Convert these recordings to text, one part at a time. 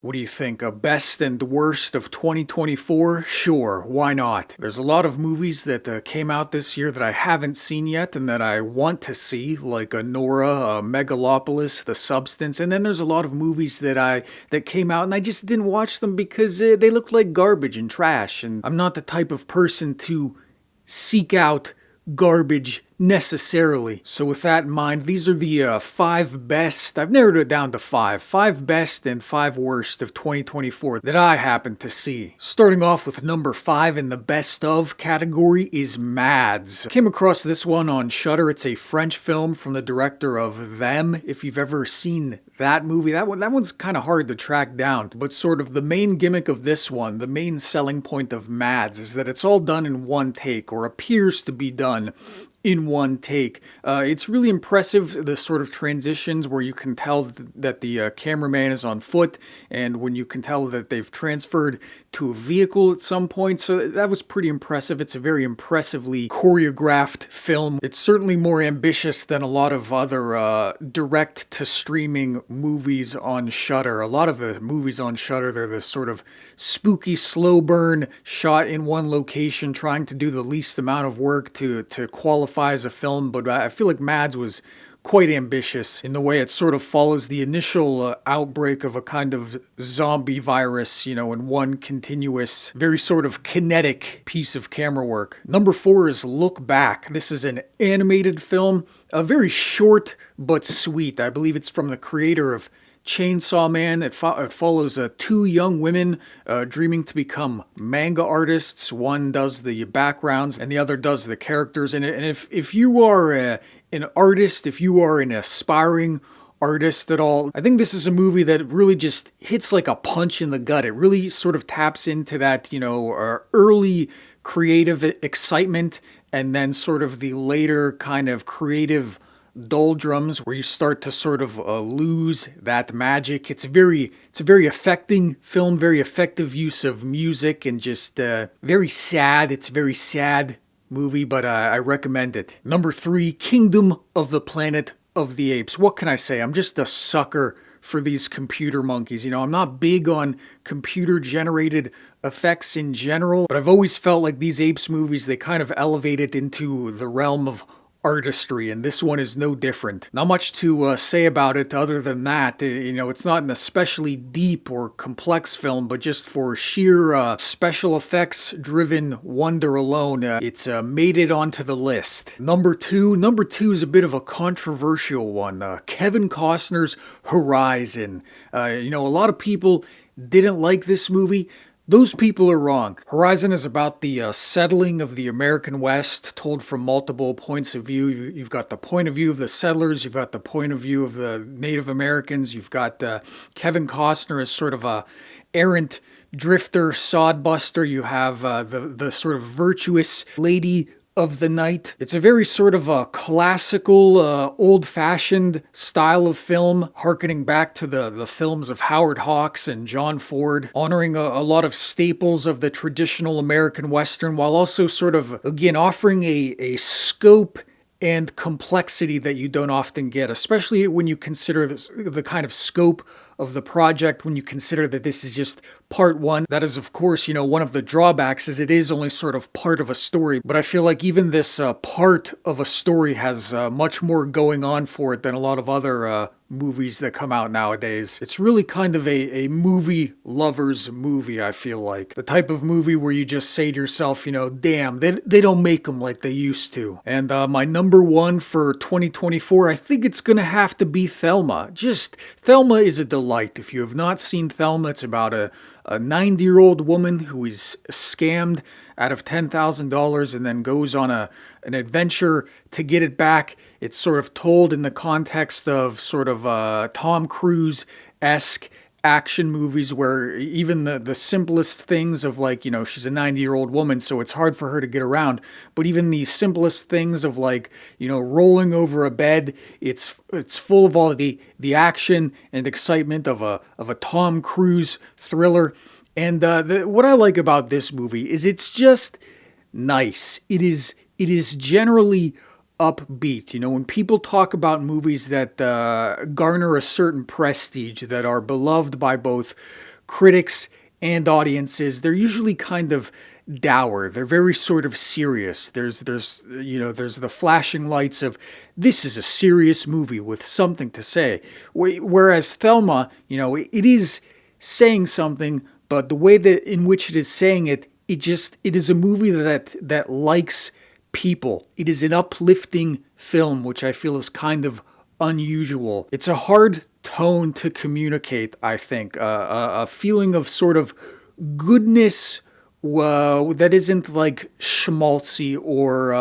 What do you think? A best and worst of 2024? Sure, why not? There's a lot of movies that came out this year that I haven't seen yet and that I want to see, like Anora, Megalopolis, The Substance, and then there's a lot of movies that came out and I just didn't watch them because they looked like garbage and trash, and I'm not the type of person to seek out garbage necessarily. So with that in mind, these are the 5 best. I've narrowed it down to 5 best and 5 worst of 2024 that I happen to see. Starting off with number 5 in the best of category is Mads. Came across this one on Shudder. It's a French film from the director of Them. If you've ever seen that movie, that one's kind of hard to track down, but sort of the main gimmick of this one, the main selling point of Mads, is that it's all done in one take, or appears to be done in one take. It's really impressive, the sort of transitions where you can tell that the cameraman is on foot, and when you can tell that they've transferred to a vehicle at some point. So that was pretty impressive. It's a very impressively choreographed film. It's certainly more ambitious than a lot of other direct-to-streaming movies on Shudder. A lot of the movies on Shudder, they're the sort of spooky, slow burn, shot in one location, trying to do the least amount of work to qualify as a film, but I feel like Mads was quite ambitious in the way it sort of follows the initial outbreak of a kind of zombie virus, in one continuous, very sort of kinetic piece of camera work. Number 4 is Look Back. This is an animated film, very short but sweet. I believe it's from the creator of Chainsaw Man. It follows 2 young women dreaming to become manga artists. One does the backgrounds and the other does the characters in it. And if you are an artist, if you are an aspiring artist at all, I think this is a movie that really just hits like a punch in the gut. It really sort of taps into that, early creative excitement and then sort of the later kind of creative doldrums where you start to sort of lose that magic. It's a very affecting film, very effective use of music, and just very sad. It's a very sad movie, but I recommend it. Number 3, Kingdom of the Planet of the Apes. What can I say? I'm just a sucker for these computer monkeys. I'm not big on computer generated effects in general, but I've always felt like these Apes movies, they kind of elevate it into the realm of artistry, and this one is no different. Not much to say about it other than that. It's not an especially deep or complex film, but just for sheer special effects driven wonder alone, it's made it onto the list. Number two is a bit of a controversial one. Kevin Costner's Horizon. A lot of people didn't like this movie. Those people are wrong. Horizon is about the settling of the American West, told from multiple points of view. You've got the point of view of the settlers, you've got the point of view of the Native Americans, you've got Kevin Costner as sort of a errant drifter, sodbuster, you have the sort of virtuous lady of the night. It's a very sort of a classical, old-fashioned style of film, harkening back to the films of Howard Hawks and John Ford, honoring a lot of staples of the traditional American Western, while also sort of, again, offering a scope and complexity that you don't often get, especially when you consider the kind of scope of the project, when you consider that this is just part 1. That is, of course, one of the drawbacks is it is only sort of part of a story. But I feel like even this part of a story has much more going on for it than a lot of other movies that come out nowadays. It's really kind of a movie lover's movie, I feel like. The type of movie where you just say to yourself, damn, they don't make them like they used to. And my number 1 for 2024, I think it's gonna have to be Thelma. Thelma is a delight. If you have not seen Thelma, it's about a 90-year-old woman who is scammed out of $10,000 and then goes on an adventure to get it back. It's sort of told in the context of sort of Tom Cruise-esque action movies where even the simplest things of like, she's a 90-year-old woman, so it's hard for her to get around. But even the simplest things of like, rolling over a bed, it's full of all the action and excitement of a Tom Cruise thriller. And what I like about this movie is it's just nice. It is generally upbeat. When people talk about movies that garner a certain prestige, that are beloved by both critics and audiences, they're usually kind of dour. They're very sort of serious. There's the flashing lights of this is a serious movie with something to say. Whereas Thelma, it is saying something, but the way that in which it is saying it, it is a movie that likes people. It is an uplifting film, which I feel is kind of unusual. It's a hard tone to communicate, I think. A feeling of sort of goodness that isn't like schmaltzy or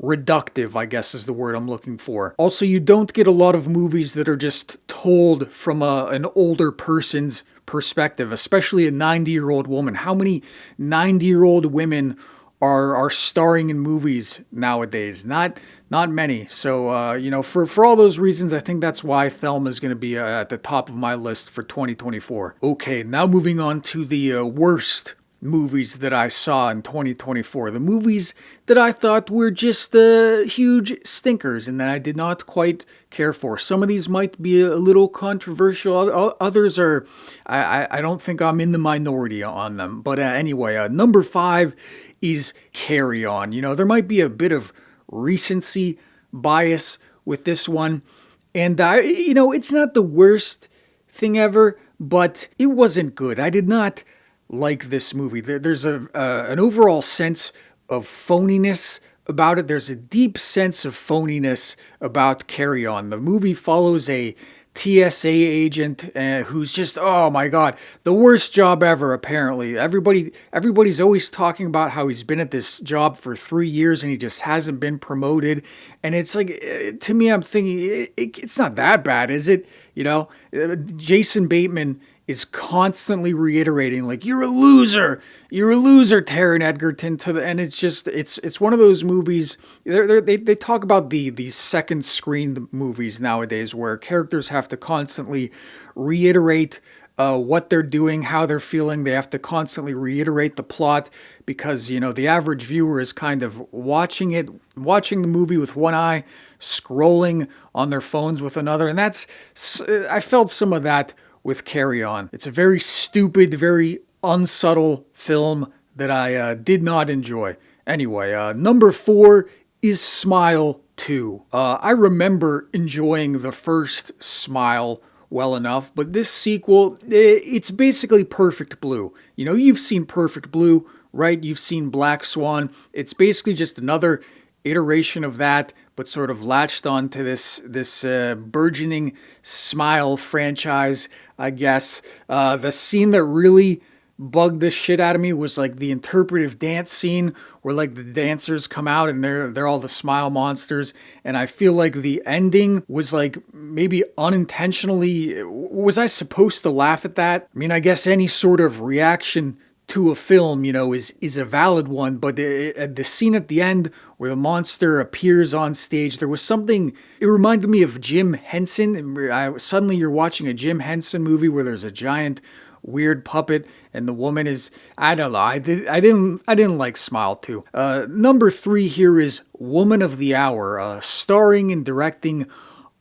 reductive, I guess is the word I'm looking for. Also, you don't get a lot of movies that are just told from an older person's perspective, especially a 90-year-old woman. How many 90-year-old women are starring in movies nowadays? Not many. So, for all those reasons, I think that's why Thelma is going to be at the top of my list for 2024. Okay, now moving on to the worst movies that I saw in 2024. The movies that I thought were just huge stinkers and that I did not quite care for. Some of these might be a little controversial. Others are, I don't think I'm in the minority on them. But anyway, number 5 is Carry On. There might be a bit of recency bias with this one. And, it's not the worst thing ever, but it wasn't good. I did not like this movie. There's an overall sense of phoniness about it. There's a deep sense of phoniness about Carry On. The movie follows a TSA agent who's just, oh my God, the worst job ever, apparently. Everybody's always talking about how he's been at this job for 3 years and he just hasn't been promoted. And it's like, to me, I'm thinking, it's not that bad, is it? Jason Bateman is constantly reiterating, like, you're a loser, Taron Egerton, and it's one of those movies. They talk about the second screen movies nowadays where characters have to constantly reiterate what they're doing, how they're feeling. They have to constantly reiterate the plot because, the average viewer is kind of watching the movie with one eye, scrolling on their phones with another. And I felt some of that with Carry On. It's a very stupid, very unsubtle film that I did not enjoy. Anyway, number 4 is Smile 2. I remember enjoying the first Smile well enough, but this sequel, it's basically Perfect Blue. You've seen Perfect Blue, right? You've seen Black Swan. It's basically just another iteration of that, but sort of latched on to this burgeoning Smile franchise, I guess. The scene that really bugged the shit out of me was like the interpretive dance scene where like the dancers come out and they're all the Smile monsters, and I feel like the ending was like maybe unintentionally. Was I supposed to laugh at that? I mean, I guess any sort of reaction to a film, is a valid one, but the scene at the end where the monster appears on stage, there was something, it reminded me of Jim Henson. Suddenly you're watching a Jim Henson movie where there's a giant weird puppet and the woman is, I don't know, I didn't like Smile 2. Number 3 here is Woman of the Hour, starring and directing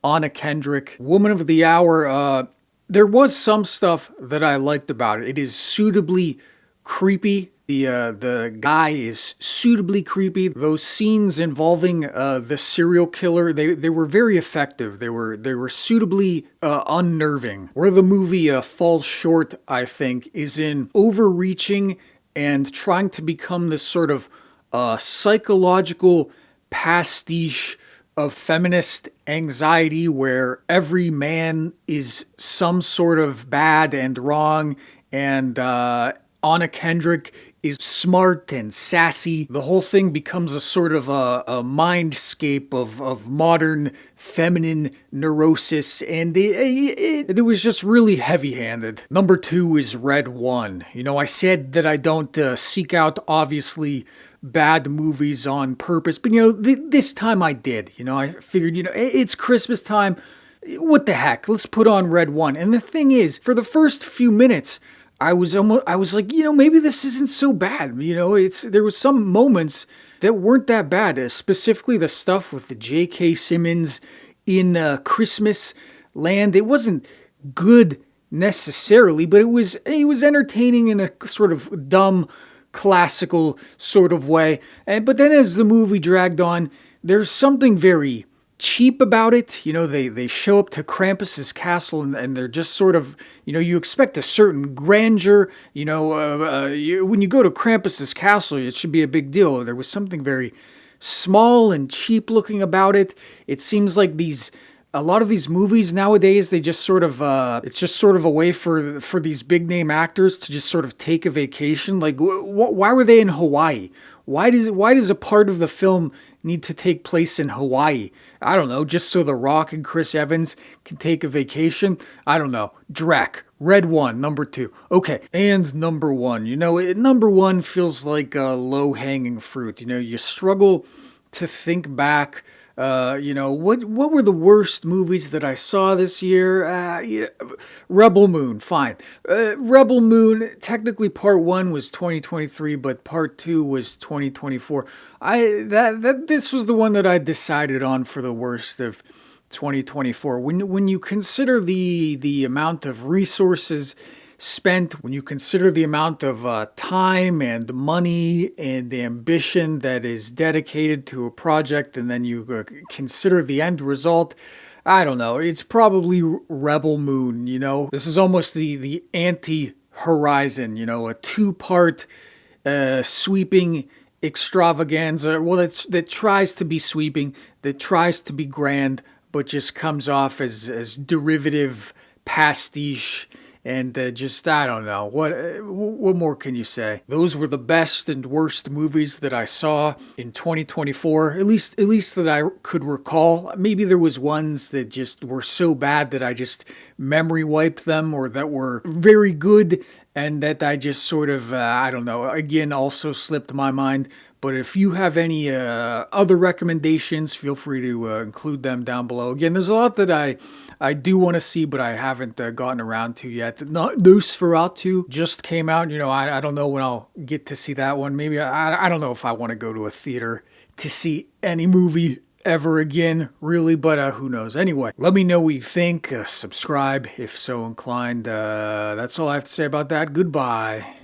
Anna Kendrick. Woman of the Hour, there was some stuff that I liked about it. It is suitably creepy. The guy is suitably creepy. Those scenes involving the serial killer, they were very effective. They were suitably unnerving. Where the movie falls short, I think, is in overreaching and trying to become this sort of psychological pastiche of feminist anxiety where every man is some sort of bad and wrong, and Anna Kendrick is smart and sassy. The whole thing becomes a sort of a mindscape of modern feminine neurosis, and it was just really heavy-handed. Number 2 is RedOne. I said that I don't seek out obviously bad movies on purpose, but this time I did. I figured, it's Christmas time. What the heck? Let's put on RedOne. And the thing is, for the first few minutes, I was like, maybe this isn't so bad. There was some moments that weren't that bad, specifically the stuff with the J.K. Simmons in Christmas Land. It wasn't good necessarily, but it was entertaining in a sort of dumb classical sort of way. But then as the movie dragged on, there's something very cheap about it. They show up to Krampus's castle and they're just sort of, you expect a certain grandeur. When you go to Krampus's castle, it should be a big deal. There was something very small and cheap looking about it. It seems like a lot of these movies nowadays, they just sort of it's just sort of a way for these big name actors to just sort of take a vacation. Like why were they in Hawaii? Why does a part of the film need to take place in Hawaii? I don't know, just so The Rock and Chris Evans can take a vacation. I don't know. Drek, RedOne, number 2. Okay, and number 1. Number 1 feels like a low-hanging fruit. You struggle to think back. What were the worst movies that I saw this year? Rebel Moon, fine. Rebel Moon, technically part 1 was 2023, but part 2 was 2024. This was the one that I decided on for the worst of 2024. When you consider the amount of resources spent, when you consider the amount of time and money and ambition that is dedicated to a project, and then you consider the end result, I don't know. It's probably Rebel Moon. This is almost the anti-Horizon. A two-part sweeping extravaganza. Well, that tries to be sweeping, that tries to be grand, but just comes off as derivative pastiche. And just, I don't know, what more can you say? Those were the best and worst movies that I saw in 2024, at least that I could recall. Maybe there was ones that just were so bad that I just memory wiped them, or that were very good and that I just sort of, I don't know, again, also slipped my mind. But if you have any other recommendations, feel free to include them down below. Again, there's a lot that I do want to see, but I haven't gotten around to yet. Nosferatu just came out. I don't know when I'll get to see that one. Maybe, I don't know if I want to go to a theater to see any movie ever again, really, but who knows. Anyway, let me know what you think. Subscribe if so inclined. That's all I have to say about that. Goodbye.